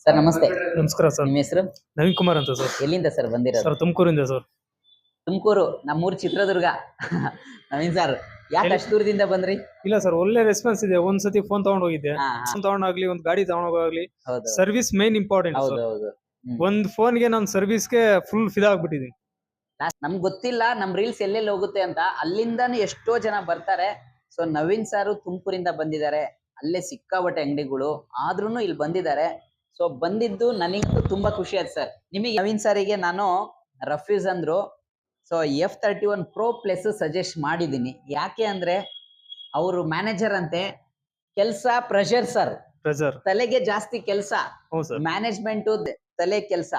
Sir ನಮಸ್ತೆ. ನಮಸ್ಕಾರ sir. ನಿಮ್ಮ ಹೆಸರು? ನವೀನ್ ಕುಮಾರ್ ಅಂತ ಸರ್. ಎಲ್ಲಿಂದ ಸರ್ ಬಂದಿರೋದು? Sir ತುಮಕೂರಿಂದ sir. ತುಮಕೂರು, ನಮ್ಮೂರು ಚಿತ್ರದುರ್ಗ. ನವೀನ್ ಸರ್, ಯಾಕೆ ಅಷ್ಟು ದೂರದಿಂದ ಬಂದ್ರಿ? ಇಲ್ಲ ಸರ್, ಒಳ್ಳೆ ರೆಸ್ಪಾನ್ಸ್ ಇದೆ. ಒಂದ್ಸತಿ ಫೋನ್ ತಗೊಂಡ್ ಹೋಗಿದ್ದೆ, ಹಾ, ಫೋನ್ ತಗೊಂಡಾಗ್ಲಿ, ಒಂದ್ ಗಾಡಿ ತಗೊಂಡೋಗ್ಲಿ, ಹೌದು ಸರ್ವಿಸ್ ಮೇನ್ ಇಂಪಾರ್ಟೆಂಟ್ ಹೌದು ಸರ್. ಹೌದು. ಒಂದ್ ಫೋನ್ಗೆ ನಾನು ಸರ್ವಿಸ್ಗೆ ಫುಲ್ ಫಿದಾ ಆಗ್ಬಿಟ್ಟಿದ್ದೀನಿ. ನಮ್ಗೆ ಗೊತ್ತಿಲ್ಲ ನಮ್ ರೀಲ್ಸ್ ಎಲ್ಲೆಲ್ಲಿ ಹೋಗುತ್ತೆ ಅಂತ, ಅಲ್ಲಿಂದಾನು ಎಷ್ಟೋ ಜನ ಬರ್ತಾರೆ. ಸೊ ನವೀನ್ ಸಾರು ತುಮಕೂರಿಂದ ಬಂದಿದ್ದಾರೆ, ಅಲ್ಲೇ ಸಿಕ್ಕಾಬಟ್ಟೆ ಅಂಗಡಿಗಳು ಆದ್ರೂನು ಇಲ್ಲಿ ಬಂದಿದ್ದಾರೆ. ಸೊ ಬಂದಿದ್ದು ನನಗಂತೂ ತುಂಬಾ ಖುಷಿ ಆಯ್ತು ಸರ್. ನಿಮಗೆ ನವೀನ್ ಸಾರಿಗೆ ನಾನು ರಫ್ಯೂಸ್ ಅಂದ್ರು, so F31 Pro Plus suggest ಮಾಡಿದ್ದೀನಿ. ಯಾಕೆ ಅಂದ್ರೆ ಅವರು ಮ್ಯಾನೇಜರ್ ಅಂತೆ, ಕೆಲಸ ಪ್ರೆಷರ್ ಸರ್, ಪ್ರೆಷರ್ ತಲೆಗೆ ಜಾಸ್ತಿ ಕೆಲಸ, ಹ್ಞೂ ಸರ್. ಮ್ಯಾನೇಜ್ಮೆಂಟ್ ತಲೆ ಕೆಲಸ,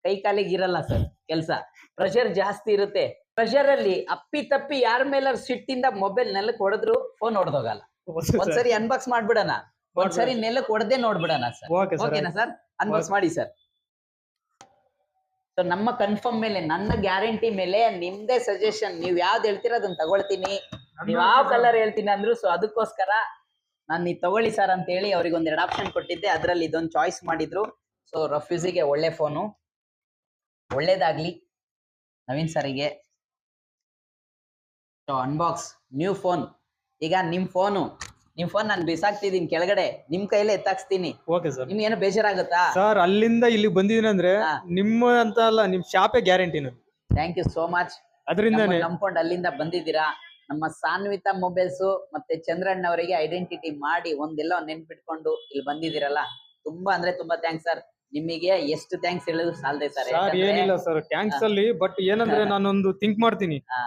ಕೈ ಕಾಲಿಗೆ ಇರಲ್ಲ ಸರ್ ಕೆಲಸ, ಪ್ರೆಷರ್ ಜಾಸ್ತಿ ಇರುತ್ತೆ. ಪ್ರೆಷರ್ ಅಲ್ಲಿ ಅಪ್ಪಿ ತಪ್ಪಿ ಯಾರ ಮೇಲೆ ಸಿಟ್ಟಿಂದ ಮೊಬೈಲ್ ನೆಲಕ್ಕೆ ಹೊಡೆದ್ರು ಫೋನ್ ಹೊಡೆದೋಗಲ್ಲ. ಒಂದ್ಸರಿ ಅನ್ಬಾಕ್ಸ್ ಮಾಡ್ಬಿಡೋಣ, ಒಂದ್ಸರಿ ನೆಲಕ್ಕೆ ಹೊಡೆದೇ ನೋಡ್ಬಿಡೋಣ ಸರ್. Okay sir. ಓಕೆನಾ ಸರ್? ಅನ್ಬಾಕ್ಸ್ ಮಾಡಿ ಸರ್. ಸೊ ನಮ್ಮ ಕನ್ಫರ್ಮ್ ಮೇಲೆ, ನನ್ನ ಗ್ಯಾರಂಟಿ ಮೇಲೆ ನಿಮ್ದೇ ಸಜೆಷನ್, ನೀವ್ ಯಾವ್ದು ಹೇಳ್ತೀರ ಅದನ್ನ ತಗೊಳ್ತೀನಿ. ನೀವ್ ಯಾವ ಕಲರ್ ಹೇಳ್ತೀನಿ ಅಂದ್ರು, ಸೊ ಅದಕ್ಕೋಸ್ಕರ ನಾನು ನೀವು ತಗೊಳ್ಳಿ ಸರ್ ಅಂತ ಹೇಳಿ ಅವ್ರಿಗೆ ಒಂದೆರಡು ಆಪ್ಷನ್ ಕೊಟ್ಟಿದ್ದೆ, ಅದ್ರಲ್ಲಿ ಇದೊಂದು ಚಾಯ್ಸ್ ಮಾಡಿದ್ರು. ಸೊ ರಫ್ಯೂಸಿಗೆ ಒಳ್ಳೆ ಫೋನು, ಒಳ್ಳೇದಾಗ್ಲಿ ನವೀನ್ ಸರಿಗೆ. So unbox new phone. ಈಗ ನಿಮ್ ಫೋನ್ ನಾನು ಬಿಸಾಕ್ತಿದೀನಿ ಕೆಳಗಡೆ, ನಿಮ್ ಕೈಲೇ ಎತ್ತಾಕ್ಸ್ತೀನಿ. Okay sir. ನಿಮ್ಗೆ ಏನೋ ಬೇಜಾರಾಗುತ್ತಾ? ಸರ್, ಅಲ್ಲಿಂದ ಇಲ್ಲಿ ಬಂದಿದ್ದೀನಿ ಅಂದ್ರೆ ಹಾ. ನಿಮ್ಮ ಅಂತ ಅಲ್ಲ, ನಿಮ್ ಶಾಪೇ guarantee. Thank you so much. ಅದರಿಂದಾನೆ ನಂಬ್ಕೊಂಡು ಅಲ್ಲಿಂದ ಬಂದಿದ್ದೀರಾ. ನಮ್ಮ ಸಾನ್ವಿತಾ ಮೊಬೈಲ್ಸ್ ಮತ್ತೆ ಚಂದ್ರಣ್ಣ ಅವರಿಗೆ ಐಡೆಂಟಿಟಿ ಮಾಡಿ ಒಂದೆಲ್ಲ ನೆನ್ಪಿಟ್ಕೊಂಡು ಇಲ್ಲಿ ಬಂದಿದ್ದೀರಲ್ಲ, ತುಂಬಾ ಅಂದ್ರೆ ತುಂಬಾ ಥ್ಯಾಂಕ್ಸ್ ಸರ್. ನಿಮಗೆ ಎಷ್ಟು ಥ್ಯಾಂಕ್ಸ್ ಹೇಳಿದ್ರು ಸಾಲದೆ ಸರ್. ಸರ್, ಏನಿಲ್ಲ ಸರ್ ಥ್ಯಾಂಕ್ಸ್ ಅಲ್ಲಿ. ಬಟ್ ಏನಂದ್ರೆ ನಾನೊಂದು ಥಿಂಕ್ ಮಾಡ್ತೀನಿ, ಹಾ,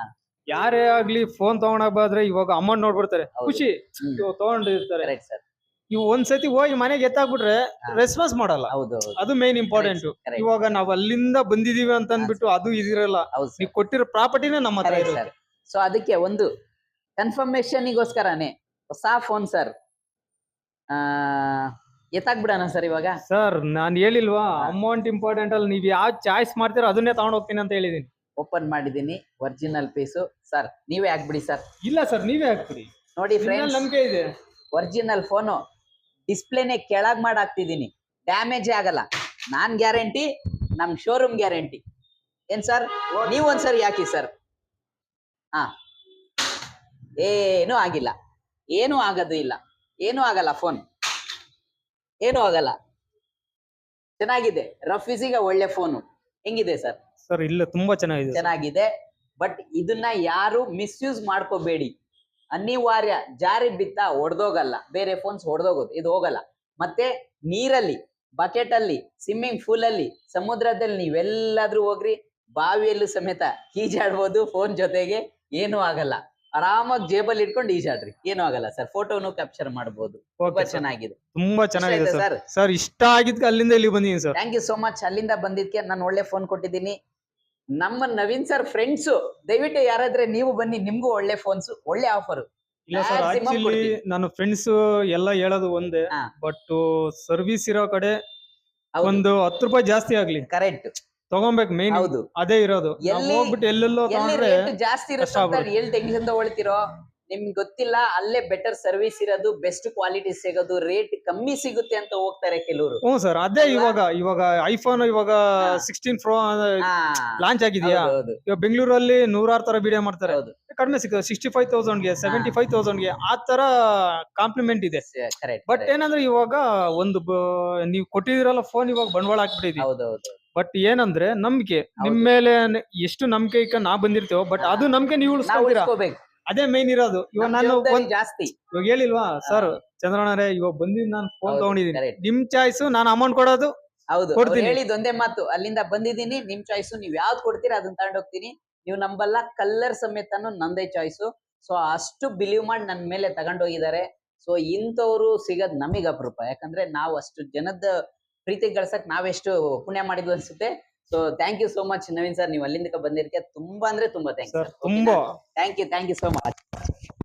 ಯಾರೇ ಆಗ್ಲಿ ಫೋನ್ ತಗೊಂಡಾಗ್ಬಾದ್ರೆ ಇವಾಗ ಅಮೌಂಟ್ ನೋಡ್ಬಿಡ್ತಾರೆ, ಹೌದು. ಖುಷಿ ತಗೊಂಡಿರ್ತಾರೆ. Correct sir. ಇವ್ ಒಂದ್ಸತಿ ಹೋಗಿ ಮನೆಗೆ ಎತ್ತಾಕ್ಬಿಟ್ರೆ ರೆಸ್ಪಾನ್ಸ್ ಮಾಡಲ್ಲ. ಹೌದು ಅದು ಮೇನ್ ಇಂಪಾರ್ಟೆಂಟ್. Correct. ಇವಾಗ ನಾವ್ ಅಲ್ಲಿಂದ ಬಂದಿದೀವಿ ಅಂತ ಅನ್ಬಿಟ್ಟು ಅದು ಇದಿರಲ್ಲ. ಹೌದು ನೀವು ಕೊಟ್ಟಿರೋ ಪ್ರಾಪರ್ಟಿನೇ ನಮ್ಮ ಹತ್ರ ಸರ್. ಇರುತ್ತೆ. ಸೊ ಅದಕ್ಕೆ ಒಂದು ಕನ್ಫರ್ಮೇಶನ್ಗೋಸ್ಕರನೇ ಹೊಸ ಫೋನ್ ಸರ್. ಎತ್ತಾಕ್ಬಿಡೋಣ ಸರ್ ಇವಾಗ. ಸರ್, ನಾನ್ ಹೇಳಿಲ್ವಾ ಅಮೌಂಟ್ ಇಂಪಾರ್ಟೆಂಟ್ ಅಲ್ಲಿ, ನೀವ್ ಯಾವ ಚಾಯ್ಸ್ ಮಾಡ್ತೀರೋ ಅದನ್ನೇ ತಗೊಂಡ್ ಹೋಗ್ತೀನಿ ಅಂತ ಹೇಳಿದೀನಿ. ಓಪನ್ ಮಾಡಿದೀನಿ, ಒರಿಜಿನಲ್ ಪೀಸು ಸರ್. ನೀವೇ ಹಾಕ್ಬಿಡಿ ಸರ್. ಇಲ್ಲ ಸರ್, ನೀವೇ ಹಾಕ್ಬಿಡಿ. ನೋಡಿ ಫ್ರೆಂಡ್ಸ್, ನಂಬಿಕೆ ಇದೆ. ಒರಿಜಿನಲ್ ಫೋನು, ಡಿಸ್ಪ್ಲೇನೆ ಕೆಳಗ್ ಮಾಡಿ ಹಾಕ್ತಿದೀನಿ, ಡ್ಯಾಮೇಜೇ ಆಗಲ್ಲ. ನಾನ್ ಗ್ಯಾರಂಟಿ, ನಮ್ ಶೋರೂಮ್ ಗ್ಯಾರಂಟಿ. ಏನ್ ಸರ್, ನೀವು ಒಂದ್ಸರಿ ಹಾಕಿ ಸರ್. ಹಾ, ಏನೂ ಆಗಿಲ್ಲ, ಏನೂ ಆಗೋದು ಇಲ್ಲ, ಏನೂ ಆಗಲ್ಲ. ಫೋನ್ ಏನೂ ಆಗಲ್ಲ, ಚೆನ್ನಾಗಿದೆ. ರಫೀಸಿಗೆ ಒಳ್ಳೆ ಫೋನು. ಹೆಂಗಿದೆ ಸರ್? ಸರ್, ಇಲ್ಲ ತುಂಬಾ ಚೆನ್ನಾಗಿದೆ. ಚೆನ್ನಾಗಿದೆ. ಬಟ್ ಇದನ್ನ ಯಾರು ಮಿಸ್ಯೂಸ್ ಮಾಡ್ಕೋಬೇಡಿ. ಅನಿವಾರ್ಯ, ಜಾರಿ ಬಿತ್ತ ಹೊಡೆದೋಗಲ್ಲ. ಬೇರೆ ಫೋನ್ಸ್ ಹೊಡೆದೋಗೋದು, ಇದು ಹೋಗಲ್ಲ. ಮತ್ತೆ ನೀರಲ್ಲಿ, ಬಕೆಟ್ ಅಲ್ಲಿ, ಸ್ವಿಮ್ಮಿಂಗ್ ಪೂಲ್ ಅಲ್ಲಿ, ಸಮುದ್ರದಲ್ಲಿ ನೀವೆಲ್ಲಾದ್ರೂ ಹೋಗ್ರಿ, ಬಾವಿಯಲ್ಲೂ ಸಮೇತ ಈಜಾಡ್ಬೋದು ಫೋನ್ ಜೊತೆಗೆ, ಏನೂ ಆಗಲ್ಲ. ಆರಾಮಾಗಿ ಜೇಬಲ್ಲಿ ಇಟ್ಕೊಂಡು ಈಜಾಡ್ರಿ, ಏನೂ ಆಗಲ್ಲ ಸರ್. ಫೋಟೋನು ಕ್ಯಾಪ್ಚರ್ ಮಾಡಬಹುದು. ತುಂಬಾ ಚೆನ್ನಾಗಿದೆ, ತುಂಬಾ ಚೆನ್ನಾಗಿದೆ ಸರ್. ಸರ್, ಇಷ್ಟ ಆಗಿದ್ಕೆ ಅಲ್ಲಿಂದ ಇಲ್ಲಿ ಬಂದಿದ್ದೀನಿ sir. Thank you so much. ಅಲ್ಲಿಂದ ಬಂದಿದ್ಕೆ ನಾನು ಒಳ್ಳೆ ಫೋನ್ ಕೊಟ್ಟಿದ್ದೀನಿ. ನಮ್ಮ ನವೀನ್ ಸರ್ ಫ್ರೆಂಡ್ಸ್ ದಯವಿಟ್ಟು ಯಾರಾದ್ರೆ ನೀವು ಬನ್ನಿ, ನಿಮ್ಗೂ ಒಳ್ಳೆ ಫೋನ್ಸ್, ಒಳ್ಳೆ ಆಫರ್. ಇಲ್ಲ ಸರ್, ಆಕ್ಚುಲಿ ನಾನು ಫ್ರೆಂಡ್ಸ್ ಎಲ್ಲ ಹೇಳೋದು ಒಂದೇ, ಬಟ್ ಸರ್ವಿಸ್ ಇರೋ ಕಡೆ ಒಂದು 10 ರೂಪಾಯಿ ಜಾಸ್ತಿ ಆಗ್ಲಿ, ಕರೆಕ್ಟ್ ತಗೊಬೇಕು. ಮೇನ್ ಹೌದು, ಅದೇ ಇರೋದು. ಹೋಗ್ಬಿಟ್ಟು ಎಲ್ಲೆಲ್ಲೋ ತಗೊಂಡ್ರೆ ಜಾಸ್ತಿ ಇರುತ್ತೆ. ಎಲ್ಲಿ ಟೆನ್ಷನ್ ತಗೊಳ್ತಿರೋ, ನಿಮ್ಗೆ ಗೊತ್ತಿಲ್ಲ. ಅಲ್ಲೇ ಬೆಟರ್ ಸರ್ವಿಸ್ ಇರೋದು, ಬೆಸ್ಟ್ ಕ್ವಾಲಿಟಿ ಸಿಗೋದು, ರೇಟ್ ಕಮ್ಮಿ ಸಿಗುತ್ತೆ ಅಂತ ಹೋಗ್ತಾರೆ ಕೆಲವರು. ಹ್ಞೂ ಸರ್, ಅದೇ ಇವಾಗ ಐಫೋನ್ ಇವಾಗ 16 Pro ಲಾಂಚ್ ಆಗಿದೆಯಾ. ಇವಾಗ ಬೆಂಗಳೂರಲ್ಲಿ 100 ತರ ವಿಡಿಯೋ ಮಾಡ್ತಾರೆ, ಕಡಿಮೆ ಸಿಗ್ತದೆ 65,000ಗೆ, 75,000ಗೆ, ಆ ತರ ಕಾಂಪ್ಲಿಮೆಂಟ್ ಇದೆ. ಬಟ್ ಏನಂದ್ರೆ ಇವಾಗ ಒಂದು ನೀವು ಕೊಟ್ಟಿದಿರಲ್ಲ ಫೋನ್, ಇವಾಗ ಬಂಡವಾಳ ಹಾಕ್ಬಿಟ್ಟಿದೀವಿ. ಬಟ್ ಏನಂದ್ರೆ ನಂಬಿಕೆ, ನಿಮ್ ಮೇಲೆ ಎಷ್ಟು ನಂಬಿಕೆ ನಾ ಬಂದಿರ್ತೇವೋ, ಬಟ್ ಅದು ನಂಬಿಕೆ ನೀವು ಉಳಿಸ್ಕೊಳ್ತೀರಾ, ಅದೇ ಮೇನ್ ಇರೋದು. ಇವಾಗ ನಾನು ಜಾಸ್ತಿ ಇವಾಗ ಹೇಳಿಲ್ವಾ ಸರ್, ಚಂದ್ರಣ್ಣರೇ ಇವಾಗ ಬಂದಿದ್ದು ನಾನು ಫೋನ್ ತಗೊಂಡಿದ್ದೀನಿ, ನಿಮ್ ಚಾಯ್ಸ್, ನಾನು ಅಮೌಂಟ್ ಕೊಡೋದು. ಹೌದು, ಹೇಳಿದ ಒಂದೇ ಮಾತು, ಅಲ್ಲಿಂದ ಬಂದಿದ್ದೀನಿ, ನಿಮ್ ಚಾಯ್ಸ್, ನೀವ್ ಯಾವ್ದು ಕೊಡ್ತೀರಾ ಅದನ್ನ ತಗೊಂಡ್ ಹೋಗ್ತೀನಿ. ನೀವು ನಂಬಲ್ಲ, ಕಲರ್ ಸಮೇತನು ನಂದೇ ಚಾಯ್ಸು. ಸೊ ಅಷ್ಟು ಬಿಲೀವ್ ಮಾಡಿ ನನ್ನ ಮೇಲೆ ತಗೊಂಡೋಗಿದ್ದಾರೆ. ಸೊ ಇಂಥವ್ರು ಸಿಗೋದ್ ನಮಗ್ ಅಪರೂಪ. ಯಾಕಂದ್ರೆ ನಾವು ಅಷ್ಟು ಜನದ ಪ್ರೀತಿ ಗಳಿಸಕ್ ನಾವೆಷ್ಟು ಪುಣ್ಯ ಮಾಡಿದ್ವಿ ಅನ್ಸುತ್ತೆ. So thank you so much Naveen sir, ನೀವು ಅಲ್ಲಿಂದ ಬಂದಿರ್ತೀಯ, ತುಂಬಾ ಅಂದ್ರೆ ತುಂಬಾ ಥ್ಯಾಂಕ್ಸ್. ತುಂಬಾ ಥ್ಯಾಂಕ್ ಯು ಸೋ ಮಚ್.